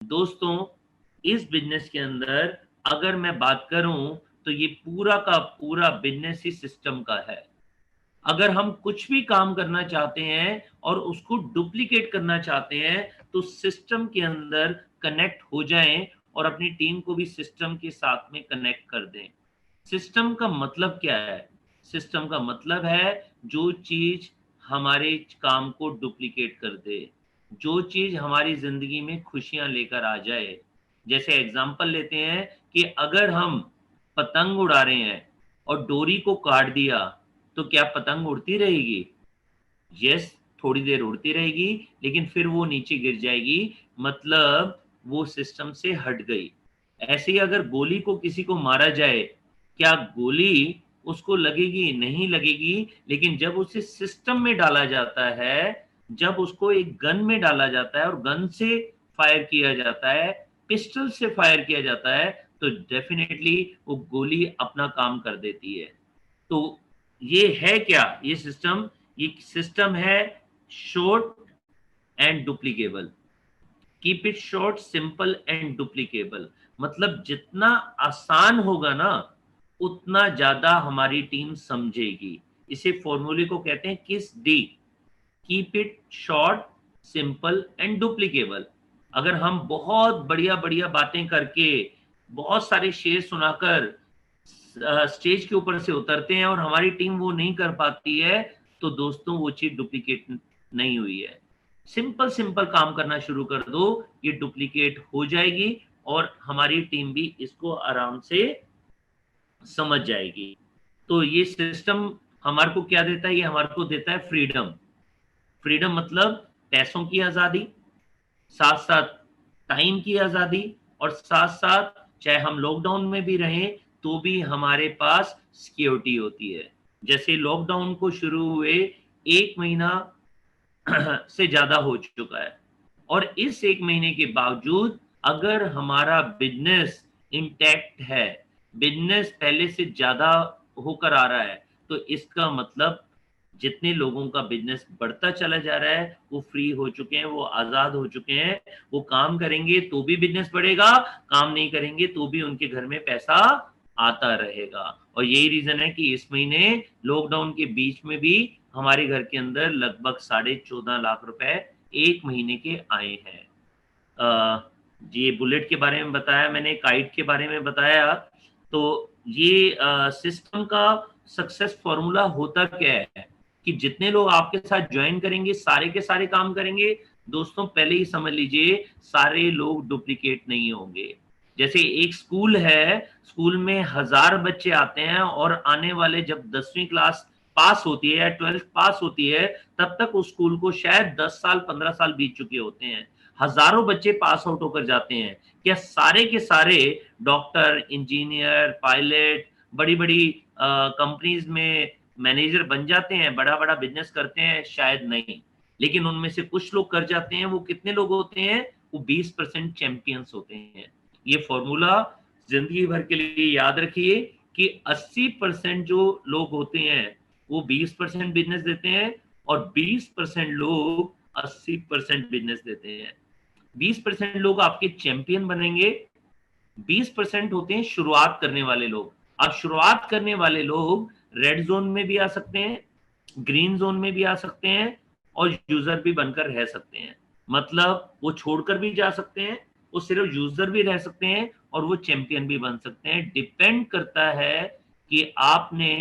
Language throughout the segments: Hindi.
दोस्तों, इस बिजनेस के अंदर अगर मैं बात करूं तो ये पूरा का पूरा बिजनेस ही सिस्टम का है। अगर हम कुछ भी काम करना चाहते हैं और उसको डुप्लीकेट करना चाहते हैं तो सिस्टम के अंदर कनेक्ट हो जाएं और अपनी टीम को भी सिस्टम के साथ में कनेक्ट कर दें। सिस्टम का मतलब क्या है? सिस्टम का मतलब है जो चीज हमारे काम को डुप्लीकेट कर दे, जो चीज हमारी जिंदगी में खुशियां लेकर आ जाए। जैसे एग्जांपल लेते हैं कि अगर हम पतंग उड़ा रहे हैं और डोरी को काट दिया तो क्या पतंग उड़ती रहेगी? यस, थोड़ी देर उड़ती रहेगी, लेकिन फिर वो नीचे गिर जाएगी। मतलब वो सिस्टम से हट गई। ऐसे ही अगर गोली को किसी को मारा जाए, क्या गोली उसको लगेगी? नहीं लगेगी। लेकिन जब उसे सिस्टम में डाला जाता है, जब उसको एक गन में डाला जाता है और गन से फायर किया जाता है, पिस्टल से फायर किया जाता है, तो डेफिनेटली वो गोली अपना काम कर देती है। तो ये है क्या? ये सिस्टम है short and duplicable. Keep it short, simple and duplicable. मतलब जितना आसान होगा ना, उतना ज्यादा हमारी टीम समझेगी। इसे फॉर्मूले को कहते हैं किस D. Keep it short, simple and duplicable. अगर हम बहुत बढ़िया बढ़िया बातें करके, बहुत सारे शेर सुनाकर स्टेज के ऊपर से उतरते हैं और हमारी टीम वो नहीं कर पाती है, तो दोस्तों वो चीज डुप्लीकेट नहीं हुई है। सिंपल सिंपल काम करना शुरू कर दो, ये डुप्लीकेट हो जाएगी और हमारी टीम भी इसको आराम से समझ जाएगी। तो ये सिस्टम हमारे को क्या देता है? ये हमारे को देता है फ्रीडम। फ्रीडम मतलब पैसों की आजादी, साथ साथ टाइम की आजादी, और साथ साथ चाहे हम लॉकडाउन में भी रहें तो भी हमारे पास सिक्योरिटी होती है। जैसे लॉकडाउन को शुरू हुए 1 महीना से ज्यादा हो चुका है, और इस 1 महीने के बावजूद अगर हमारा बिजनेस इंटैक्ट है, बिजनेस पहले से ज्यादा होकर आ रहा है, तो इसका मतलब जितने लोगों का बिजनेस बढ़ता चला जा रहा है वो फ्री हो चुके हैं, वो आजाद हो चुके हैं। वो काम करेंगे तो भी बिजनेस बढ़ेगा, काम नहीं करेंगे तो भी उनके घर में पैसा आता रहेगा। और यही रीजन है कि इस महीने लॉकडाउन के बीच में भी हमारे घर के अंदर लगभग 14.5 लाख रुपए 1 महीने के आए हैं। ये बुलेट के बारे में बताया मैंने, काइट के बारे में बताया। तो ये सिस्टम का सक्सेस फॉर्मूला होता क्या है कि जितने लोग आपके साथ ज्वाइन करेंगे सारे के सारे काम करेंगे। दोस्तों पहले ही समझ लीजिए, सारे लोग डुप्लीकेट नहीं होंगे। जैसे एक स्कूल है, स्कूल में 1000 बच्चे आते हैं और आने वाले जब 10वीं क्लास पास होती है या 12th पास होती है, तब तक उस स्कूल को शायद 10 साल 15 साल बीत चुके होते हैं। हजारों बच्चे पास आउट होकर जाते हैं। क्या सारे के सारे डॉक्टर, इंजीनियर, पायलट, बड़ी बड़ी कंपनीज में मैनेजर बन जाते हैं, बड़ा बड़ा बिजनेस करते हैं? शायद नहीं। लेकिन उनमें से कुछ लोग कर जाते हैं। वो कितने लोग होते हैं? वो 20% चैंपियंस होते हैं। ये फॉर्मूला जिंदगी भर के लिए याद रखिए कि 80% जो लोग होते हैं वो 20% बिजनेस देते हैं, और 20% लोग 80% बिजनेस देते हैं। 20% लोग आपके चैंपियन बनेंगे, 20% होते हैं शुरुआत करने वाले लोग। अब शुरुआत करने वाले लोग रेड जोन में भी आ सकते हैं, ग्रीन जोन में भी आ सकते हैं, और यूजर भी बनकर रह सकते हैं। मतलब वो छोड़कर भी जा सकते हैं, वो सिर्फ यूजर भी रह सकते हैं, और वो चैंपियन भी बन सकते हैं। डिपेंड करता है कि आपने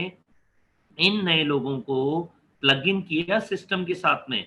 इन नए लोगों को प्लग इन किया सिस्टम के साथ में।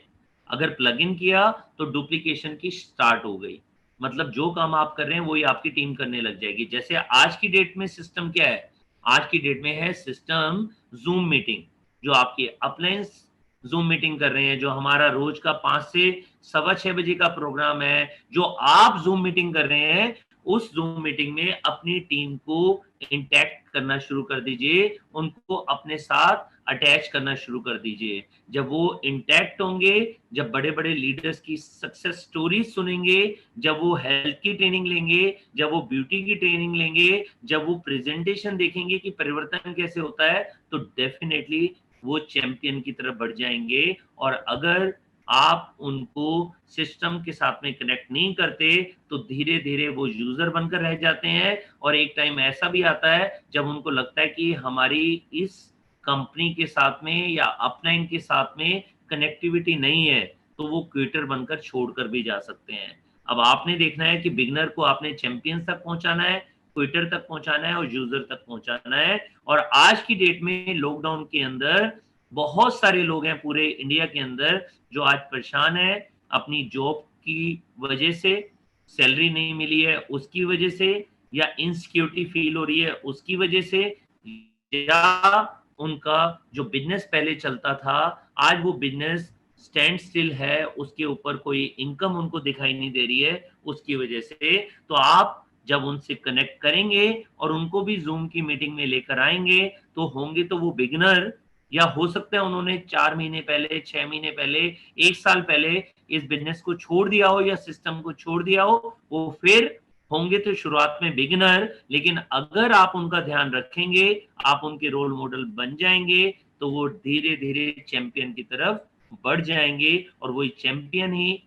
अगर प्लग इन किया तो डुप्लीकेशन की स्टार्ट हो गई। मतलब जो काम आप कर रहे हैं वही आपकी टीम करने लग जाएगी। जैसे आज की डेट में सिस्टम क्या है? आज की डेट में है सिस्टम जूम मीटिंग। जो आपकी अपलायंस जूम मीटिंग कर रहे हैं, जो हमारा रोज का 5 से 6:15 बजे का प्रोग्राम है, जो आप जूम मीटिंग कर रहे हैं, उस जूम मीटिंग में अपनी टीम को इंटैक्ट करना शुरू कर दीजिए, उनको अपने साथ अटैच करना शुरू कर दीजिए। जब वो इंटैक्ट होंगे, जब बड़े बड़े लीडर्स की सक्सेस स्टोरीज सुनेंगे, जब वो हेल्थ की ट्रेनिंग लेंगे, जब वो ब्यूटी की ट्रेनिंग लेंगे, जब वो प्रेजेंटेशन देखेंगे कि परिवर्तन कैसे होता है, तो डेफिनेटली वो चैंपियन की तरफ बढ़ जाएंगे। और अगर आप उनको सिस्टम के साथ में कनेक्ट नहीं करते तो धीरे धीरे वो यूजर बनकर रह जाते हैं, और एक टाइम ऐसा भी आता है जब उनको लगता है कि हमारी इस कंपनी के साथ में या अपलाइन के साथ में कनेक्टिविटी नहीं है, तो वो क्विटर बनकर छोड़कर भी जा सकते हैं। अब आपने देखना है कि बिगनर को आपने चैंपियंस तक पहुंचाना है, ट्विटर तक पहुंचाना है और यूजर तक पहुंचाना है। और आज की डेट में लॉकडाउन के अंदर बहुत सारे लोग हैं पूरे इंडिया के अंदर जो आज परेशान है अपनी जॉब की वजह से, सैलरी नहीं मिली है उसकी वजह से, या इनसिक्योरिटी फील हो रही है उसकी वजह से, या उनका जो बिजनेस पहले चलता था आज वो बिजनेस स्टैंड स्टिल है, उसके ऊपर कोई इनकम उनको दिखाई नहीं दे रही है उसकी वजह से। तो आप जब उनसे कनेक्ट करेंगे और उनको भी जूम की मीटिंग में लेकर आएंगे, तो होंगे तो वो बिगनर, या हो सकता है उन्होंने 4 महीने पहले, 6 महीने पहले, 1 साल पहले इस बिजनेस को छोड़ दिया हो या सिस्टम को छोड़ दिया हो, वो फिर होंगे तो शुरुआत में बिगिनर, लेकिन अगर आप उनका ध्यान रखेंगे, आप उनके रोल मॉडल बन जाएंगे, तो वो धीरे धीरे चैंपियन की तरफ बढ़ जाएंगे, और वही चैंपियन ही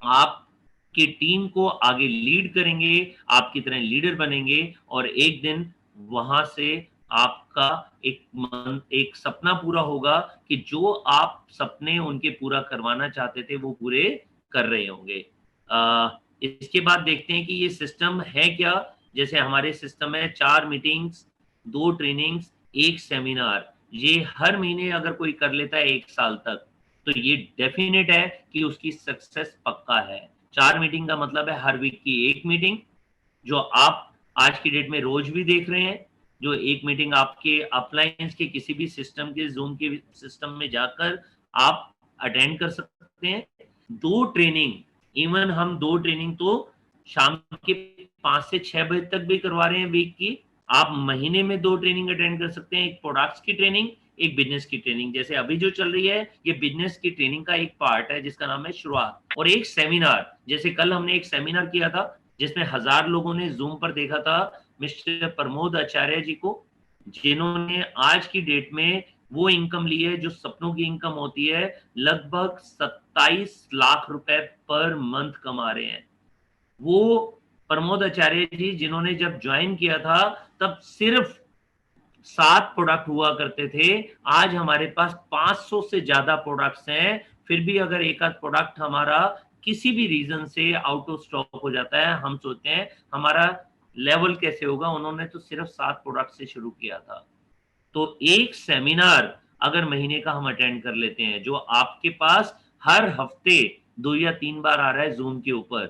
आपकी टीम को आगे लीड करेंगे, आपकी तरह लीडर बनेंगे, और एक दिन वहां से आपका एक सपना पूरा होगा कि जो आप सपने उनके पूरा करवाना चाहते थे वो पूरे कर रहे होंगे। इसके बाद देखते हैं कि ये सिस्टम है क्या। जैसे हमारे सिस्टम है 4 मीटिंग्स, 2 ट्रेनिंग्स, 1 सेमिनार। ये हर महीने अगर कोई कर लेता है 1 साल तक, तो ये डेफिनेट है कि उसकी सक्सेस पक्का है। 4 मीटिंग का मतलब है हर वीक की 1 मीटिंग, जो आप आज की डेट में रोज भी देख रहे हैं। जो 1 मीटिंग आपके अपलायंस के किसी भी सिस्टम के जूम के सिस्टम में जाकर आप अटेंड कर सकते हैं। 2 ट्रेनिंग, इवन हम 2 ट्रेनिंग तो शाम के 5 से 6 बजे तक भी करवा रहे हैं वीक की। आप महीने में 2 ट्रेनिंग अटेंड कर सकते हैं, एक प्रोडक्ट्स की ट्रेनिंग, एक बिजनेस की ट्रेनिंग। जैसे अभी जो चल रही है ये बिजनेस की ट्रेनिंग का एक पार्ट है जिसका नाम है शुरुआत, और एक सेमिनार, जैसे कल हमने एक सेमिनार किया था जिसमें 1000 लोगों ने जूम पर देखा था मिस्टर प्रमोद आचार्य जी को, जिन्होंने आज की डेट में वो इनकम ली है जो सपनों की इनकम होती है। लगभग 27 लाख रुपए पर मंथ कमा रहे हैं वो। प्रमोद आचार्य जी जिन्होंने जब ज्वाइन किया था तब सिर्फ 7 प्रोडक्ट हुआ करते थे, आज हमारे पास 500 से ज्यादा प्रोडक्ट्स हैं। फिर भी अगर एक आध प्रोडक्ट हमारा किसी भी रीजन से आउट ऑफ स्टॉक हो जाता है, हम सोचते हैं हमारा लेवल कैसे होगा। उन्होंने तो सिर्फ 7 प्रोडक्ट से शुरू किया था। तो एक सेमिनार अगर महीने का हम अटेंड कर लेते हैं, जो आपके पास हर हफ्ते 2 या 3 बार आ रहा है जूम के ऊपर,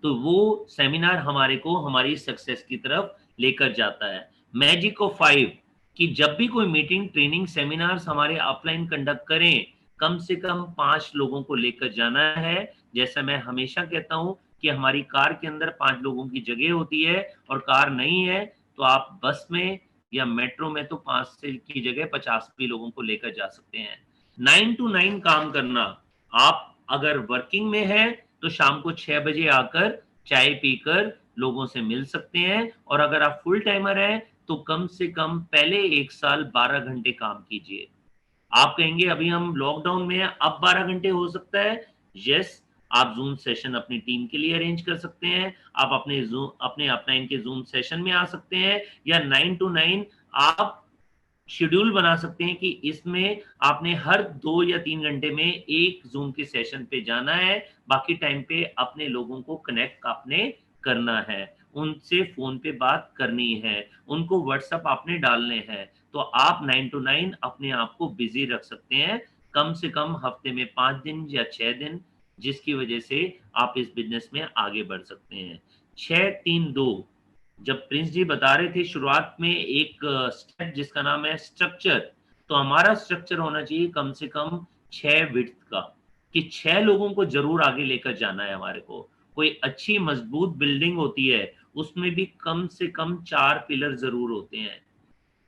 तो वो सेमिनार हमारे को हमारी सक्सेस की तरफ लेकर जाता है। मैजिक ऑफ 5 कि जब भी कोई मीटिंग, ट्रेनिंग, सेमिनार्स हमारे ऑफलाइन कंडक्ट करें, कम से कम 5 लोगों को लेकर जाना है। जैसा मैं हमेशा कहता हूं कि हमारी कार के अंदर 5 लोगों की जगह होती है, और कार नहीं है तो आप बस में या मेट्रो में तो 5 से की जगह 50 भी लोगों को लेकर जा सकते हैं। 9 to 9 काम करना। आप अगर वर्किंग में है तो शाम को 6 बजे आकर चाय पीकर लोगों से मिल सकते हैं, और अगर आप फुल टाइमर हैं तो कम से कम पहले 1 साल 12 घंटे काम कीजिए। आप कहेंगे अभी हम लॉकडाउन में हैं, अब 12 घंटे हो सकता है। यस, आप जूम सेशन अपनी टीम के लिए अरेंज कर सकते हैं, आप अपने अपलाइन के जूम सेशन में आ सकते हैं, या 9 to 9 आप शेड्यूल बना सकते हैं कि इसमें आपने हर 2 या 3 घंटे में एक जूम के सेशन पे जाना है, बाकी टाइम पे अपने लोगों को कनेक्ट आपने करना है, उनसे फोन पे बात करनी है, उनको व्हाट्सएप आपने डालने हैं। तो आप 9 to 9 अपने आप को बिजी रख सकते हैं, कम से कम हफ्ते में 5 दिन या 6 दिन, जिसकी वजह से आप इस बिजनेस में आगे बढ़ सकते हैं। 6-3-2 जब प्रिंस जी बता रहे थे शुरुआत में एक स्टेप जिसका नाम है स्ट्रक्चर, तो हमारा स्ट्रक्चर होना चाहिए कम से कम 6 विड्थ का, कि 6 लोगों को जरूर आगे लेकर जाना है हमारे को। कोई अच्छी मजबूत बिल्डिंग होती है उसमें भी कम से कम 4 पिलर जरूर होते हैं।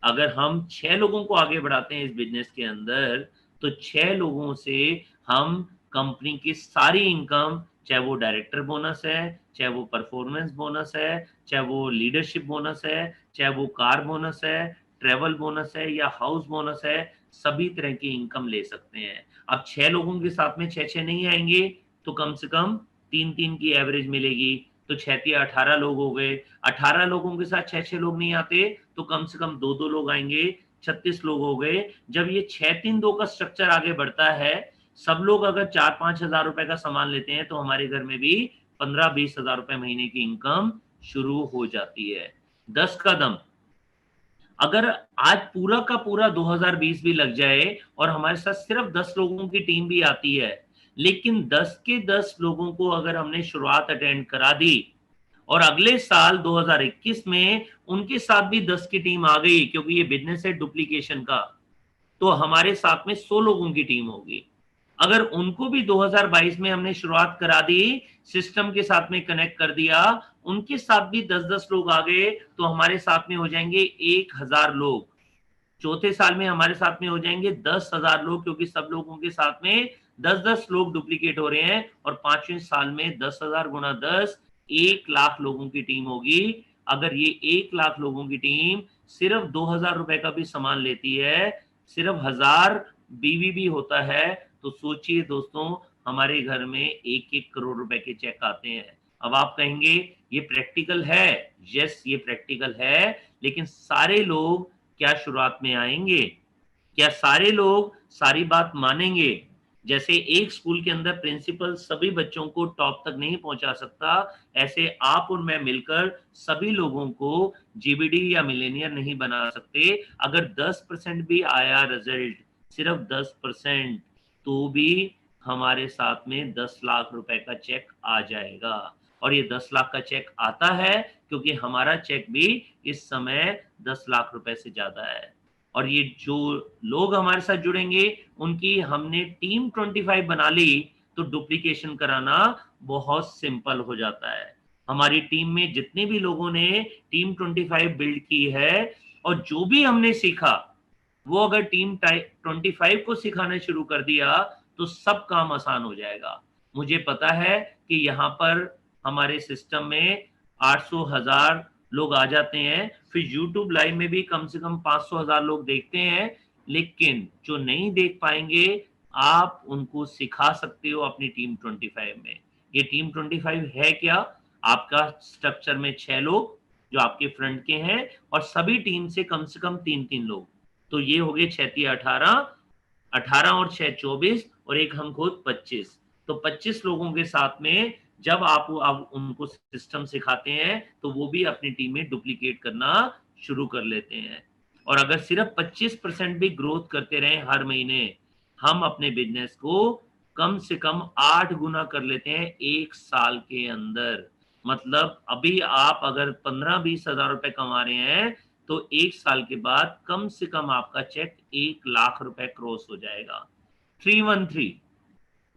अगर हम 6 लोगों को आगे बढ़ाते हैं इस बिजनेस के अंदर, तो 6 लोगों से हम कंपनी की सारी इनकम, चाहे वो डायरेक्टर बोनस है, चाहे वो परफॉर्मेंस बोनस है, चाहे वो लीडरशिप बोनस है, चाहे वो कार बोनस है, ट्रेवल बोनस है या हाउस बोनस है, सभी तरह की इनकम ले सकते हैं। अब 6 लोगों के साथ में 6-6 नहीं आएंगे तो कम से कम 3-3 की एवरेज मिलेगी, तो 6 18 लोग हो गए। 18 लोगों के साथ 6-6 लोग नहीं आते तो कम से कम 2-2 लोग आएंगे, 36 लोग हो गए। जब ये 6-3-2 का स्ट्रक्चर आगे बढ़ता है, सब लोग अगर 4-5 हजार रुपए का सामान लेते हैं तो हमारे घर में भी 15-20 हजार रुपए महीने की इनकम शुरू हो जाती है। 10 कदम, अगर आज पूरा का पूरा 2020 भी लग जाए और हमारे साथ सिर्फ 10 लोगों की टीम भी आती है, लेकिन 10 के 10 लोगों को अगर हमने शुरुआत अटेंड करा दी और अगले साल 2021 में उनके साथ भी 10 की टीम आ गई, क्योंकि ये बिजनेस है डुप्लीकेशन का, तो हमारे साथ में 100 लोगों की टीम होगी। अगर उनको भी 2022 में हमने शुरुआत करा दी, सिस्टम के साथ में कनेक्ट कर दिया, उनके साथ भी 10-10 लोग आ गए तो हमारे साथ में हो जाएंगे 1000 लोग। चौथे साल में हमारे साथ में हो जाएंगे 10,000 लोग, क्योंकि सब लोगों के साथ में 10-10 लोग डुप्लीकेट हो रहे हैं। और 5वें साल में 10,000 गुना 10, 1 लाख लोगों की टीम होगी। अगर ये 1 लाख लोगों की टीम सिर्फ 2,000 रुपए का भी सामान लेती है, सिर्फ 1000 बीवी भी होता है, तो सोचिए दोस्तों, हमारे घर में 1-1 करोड़ रुपए के चेक आते हैं। अब आप कहेंगे ये प्रैक्टिकल है। यस, ये प्रैक्टिकल है, लेकिन सारे लोग क्या शुरुआत में आएंगे? क्या सारे लोग सारी बात मानेंगे? जैसे एक स्कूल के अंदर प्रिंसिपल सभी बच्चों को टॉप तक नहीं पहुंचा सकता, ऐसे आप और मैं मिलकर सभी लोगों को जीबीडी या मिलेनियर नहीं बना सकते। अगर 10% भी आया रिजल्ट, सिर्फ 10%, तो भी हमारे साथ में 10 लाख रुपए का चेक आ जाएगा। और ये 10 लाख का चेक आता है क्योंकि हमारा चेक भी इस समय 10 लाख रुपए से ज्यादा है। और ये जो लोग हमारे साथ जुड़ेंगे, उनकी हमने टीम 25 बना ली, तो डुप्लीकेशन कराना बहुत सिंपल हो जाता है। हमारी टीम में जितने भी लोगों ने टीम 25 बिल्ड की है और जो भी हमने सीखा, वो अगर टीम 25 को सिखाना शुरू कर दिया तो सब काम आसान हो जाएगा। मुझे पता है कि यहाँ पर हमारे सिस्टम में 800,000 लोग आ जाते हैं, फिर YouTube लाइव में भी कम से कम 500,000 लोग देखते हैं, लेकिन जो नहीं देख पाएंगे, आप उनको सिखा सकते हो अपनी टीम 25 में। ये टीम 25 है क्या? आपका स्ट्रक्चर में 6 लोग जो आपके फ्रंट के हैं और सभी टीम से कम 3-3 लोग, तो ये हो गए 6 18, 18 और 6 24 और एक हम खुद 25, तो 25 लोगों के साथ में जब आप उनको सिस्टम सिखाते हैं तो वो भी अपनी टीम में डुप्लीकेट करना शुरू कर लेते हैं। और अगर सिर्फ 25% भी ग्रोथ करते रहे हर महीने, हम अपने बिजनेस को कम से कम 8 गुना कर लेते हैं 1 साल के अंदर। मतलब अभी आप अगर 15-20 हजार रुपए कमा रहे हैं, तो 1 साल के बाद कम से कम आपका चेक 1 लाख रुपए क्रॉस हो जाएगा। 313,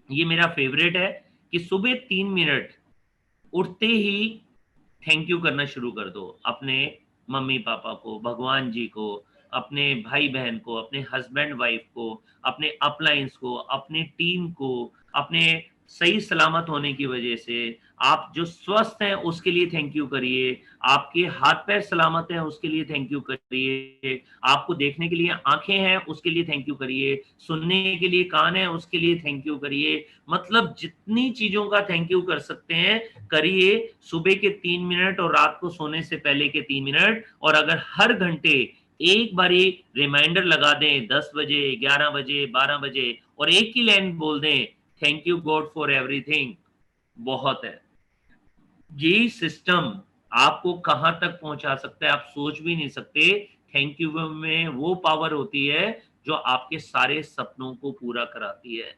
ये मेरा फेवरेट है कि सुबह 3 मिनट उठते ही थैंक यू करना शुरू कर दो। अपने मम्मी पापा को, भगवान जी को, अपने भाई बहन को, अपने हस्बैंड वाइफ को, अपने अपलाइंस को, अपनी टीम को, अपने सही सलामत होने की वजह से, आप जो स्वस्थ हैं उसके लिए थैंक यू करिए, आपके हाथ पैर सलामत हैं उसके लिए थैंक यू करिए, आपको देखने के लिए आंखें हैं उसके लिए थैंक यू करिए, सुनने के लिए कान है उसके लिए थैंक यू करिए। मतलब जितनी चीजों का थैंक यू कर सकते हैं करिए। सुबह के 3 मिनट और रात को सोने से पहले के 3 मिनट, और अगर हर घंटे एक बारी रिमाइंडर लगा दें 10 बजे, 11 बजे, 12 बजे, और एक ही लाइन बोल दें thank you God for everything, बहुत है। ये सिस्टम आपको कहां तक पहुंचा सकता है आप सोच भी नहीं सकते। थैंक यू में वो पावर होती है जो आपके सारे सपनों को पूरा कराती है।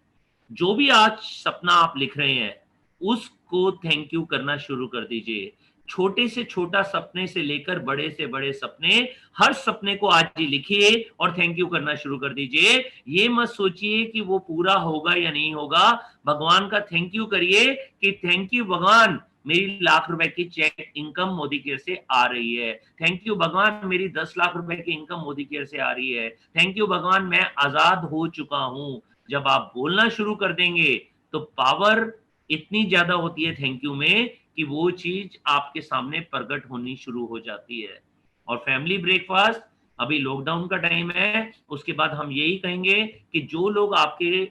जो भी आज सपना आप लिख रहे हैं उसको थैंक यू करना शुरू कर दीजिए। छोटे से छोटा सपने से लेकर बड़े से बड़े सपने, हर सपने को आज ही लिखिए और थैंक यू करना शुरू कर दीजिए। ये मत सोचिए कि वो पूरा होगा या नहीं होगा। भगवान का थैंक यू करिए कि थैंक यू भगवान, मेरी लाख रुपए की चेक इनकम मोदी केयर से आ रही है। थैंक यू भगवान, मेरी 10 लाख रुपए की इनकम मोदी केयर से आ रही है। थैंक यू भगवान, मैं आजाद हो चुका हूं। जब आप बोलना शुरू कर देंगे तो पावर इतनी ज्यादा होती है थैंक यू में कि वो चीज आपके सामने प्रकट होनी शुरू हो जाती है। और फैमिली ब्रेकफास्ट अभी लॉकडाउन का टाइम है, उसके बाद हम यही कहेंगे कि जो लोग आपके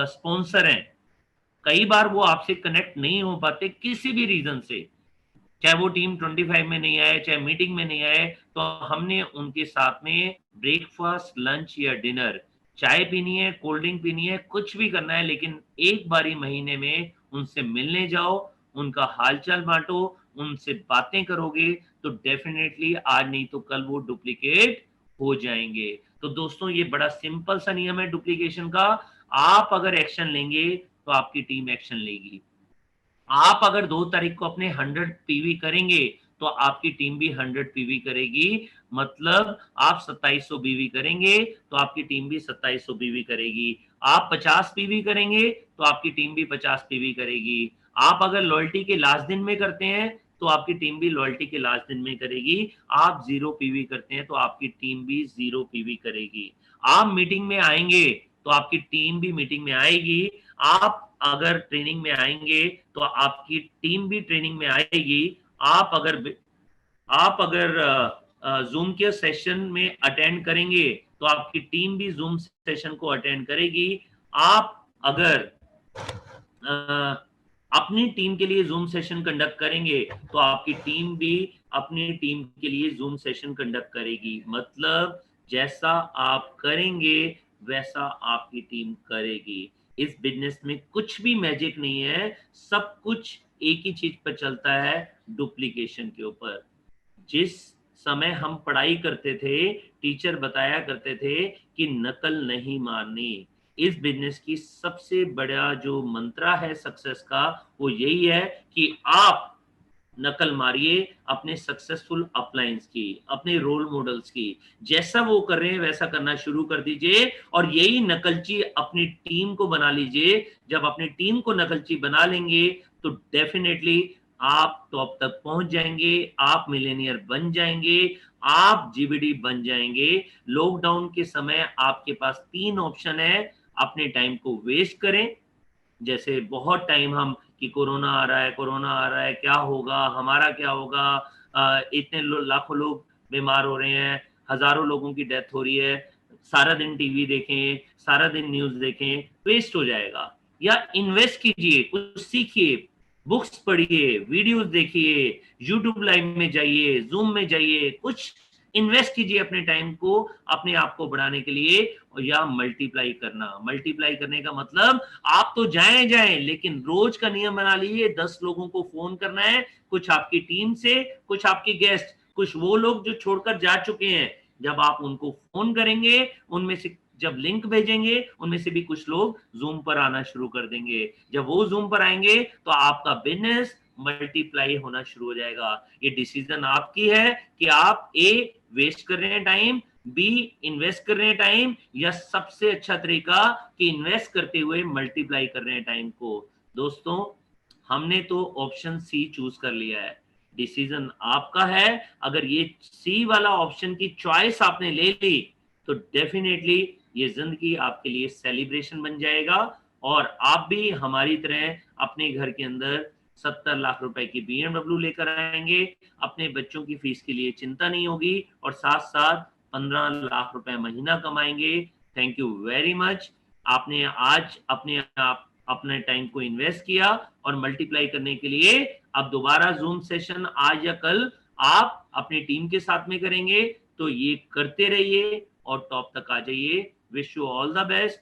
स्पॉन्सर हैं, कई बार वो आपसे कनेक्ट नहीं हो पाते किसी भी रीजन से, चाहे वो टीम 25 में नहीं आए, चाहे मीटिंग में नहीं आए, तो हमने उनके साथ में ब्रेकफास्ट, लंच या डिनर, चाय पीनी है, कोल्ड ड्रिंक पीनी है, कुछ भी करना है, लेकिन एक बारी महीने में उनसे मिलने जाओ, उनका हालचाल बांटो, उनसे बातें करोगे, तो डेफिनेटली आज नहीं तो कल वो डुप्लीकेट हो जाएंगे। तो दोस्तों, ये बड़ा सिंपल सा नियम है डुप्लीकेशन का। आप अगर एक्शन लेंगे तो आपकी टीम एक्शन लेगी। आप अगर 2 तारीख को अपने 100 पीवी करेंगे तो आपकी टीम भी 100 पीवी करेगी। मतलब आप 2700 बीवी करेंगे तो आपकी टीम भी 2700 बीवी करेगी। आप 50 पीवी करेंगे तो आपकी टीम भी 50 पीवी करेगी। आप अगर लॉयल्टी के लास्ट दिन में करते हैं तो आपकी टीम भी लॉयल्टी के लास्ट दिन में करेगी। आप 0 पीवी करते हैं तो आपकी टीम भी 0 पीवी करेगी। आप मीटिंग में आएंगे तो आपकी टीम भी मीटिंग में आएगी। आप अगर ट्रेनिंग में आएंगे तो आपकी टीम भी ट्रेनिंग में आएगी। आप अगर जूम के सेशन में अटेंड करेंगे तो आपकी टीम भी जूम सेशन को अटेंड करेगी। आप अगर अपनी टीम के लिए जूम सेशन कंडक्ट करेंगे तो आपकी टीम भी अपनी टीम के लिए जूम सेशन कंडक्ट करेगी। मतलब जैसा आप करेंगे वैसा आपकी टीम करेगी। इस बिजनेस में कुछ भी मैजिक नहीं है, सब कुछ एक ही चीज पर चलता है, डुप्लीकेशन के ऊपर। जिस समय हम पढ़ाई करते थे, टीचर बताया करते थे कि नकल नहीं मारनी। इस बिजनेस की सबसे बड़ा जो मंत्रा है सक्सेस का, वो यही है कि आप नकल मारिए अपने सक्सेसफुल अपलाइंस की, अपने रोल मॉडल्स की। जैसा वो कर रहे हैं वैसा करना शुरू कर दीजिए और यही नकलची अपनी टीम को बना लीजिए। जब अपनी टीम को नकलची बना लेंगे तो डेफिनेटली आप टॉप तक पहुंच जाएंगे, आप मिलेनियर बन जाएंगे, आप जीबीडी बन जाएंगे। लॉकडाउन के समय आपके पास 3 ऑप्शन है। अपने टाइम को वेस्ट करें, जैसे बहुत टाइम हम कि कोरोना आ रहा है, कोरोना आ रहा है, क्या होगा, हमारा क्या होगा, इतने लाखों लोग बीमार हो रहे हैं, हजारों लोगों की डेथ हो रही है, सारा दिन टीवी देखें, सारा दिन न्यूज देखें, वेस्ट हो जाएगा। या इन्वेस्ट कीजिए, कुछ सीखिए, बुक्स पढ़िए, वीडियोस देखिए, यूट्यूब लाइव में जाइए, जूम में जाइए, कुछ इन्वेस्ट कीजिए अपने टाइम को, अपने आप को बढ़ाने के लिए। या मल्टीप्लाई करना, मल्टीप्लाई करने का मतलब आप तो जाएं जाएं, लेकिन रोज का नियम बना लीजिए, 10 लोगों को फोन करना है, कुछ आपकी टीम से, कुछ आपके गेस्ट, कुछ वो लोग जो छोड़कर जा चुके हैं। जब आप उनको फोन करेंगे, उनमें से जब लिंक भेजेंगे, उनमें से भी कुछ लोग जूम पर आना शुरू कर देंगे। जब वो जूम पर आएंगे तो आपका बिजनेस मल्टीप्लाई होना शुरू हो जाएगा। ये डिसीजन आपकी है कि आप ए वेस्ट कर रहे हैं टाइम, बी इन्वेस्ट कर रहे हैं टाइम, या सबसे अच्छा तरीका कि इन्वेस्ट करते हुए मल्टीप्लाई कर रहे हैं टाइम को। दोस्तों, हमने तो ऑप्शन सी चूज कर लिया है, डिसीजन आपका है। अगर ये सी वाला ऑप्शन की चॉइस आपने ले ली तो डेफिनेटली ये जिंदगी आपके लिए सेलिब्रेशन बन जाएगा और आप भी हमारी तरह अपने घर के अंदर 70 लाख रुपए की BMW लेकर आएंगे। अपने बच्चों की फीस के लिए चिंता नहीं होगी और साथ साथ 15 लाख रुपए महीना कमाएंगे। Thank you very much. आपने आज अपने टाइम को इन्वेस्ट किया और मल्टीप्लाई करने के लिए अब दोबारा जूम सेशन आज या कल आप अपनी टीम के साथ में करेंगे। तो ये करते रहिए और टॉप तक आ जाइए। Wish you all the best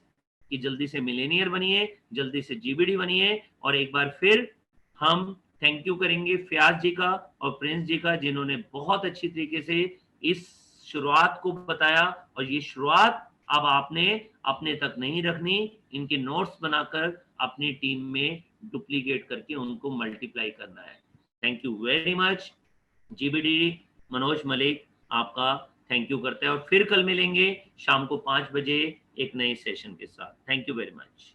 कि जल्दी से मिलेनियर बनिए, जल्दी से जीबीडी बनिए। और एक बार फिर हम थैंक यू करेंगे फयाज जी का और प्रिंस जी का, जिन्होंने बहुत अच्छी तरीके से इस शुरुआत को बताया। और ये शुरुआत अब आपने अपने तक नहीं रखनी, इनके नोट्स बनाकर अपनी टीम में डुप्लीकेट करके उनको मल्टीप्लाई करना है। Thank you very much. GBD Manoj Malik आपका थैंक यू करते हैं और फिर कल मिलेंगे शाम को 5 बजे एक नए सेशन के साथ। Thank you very much.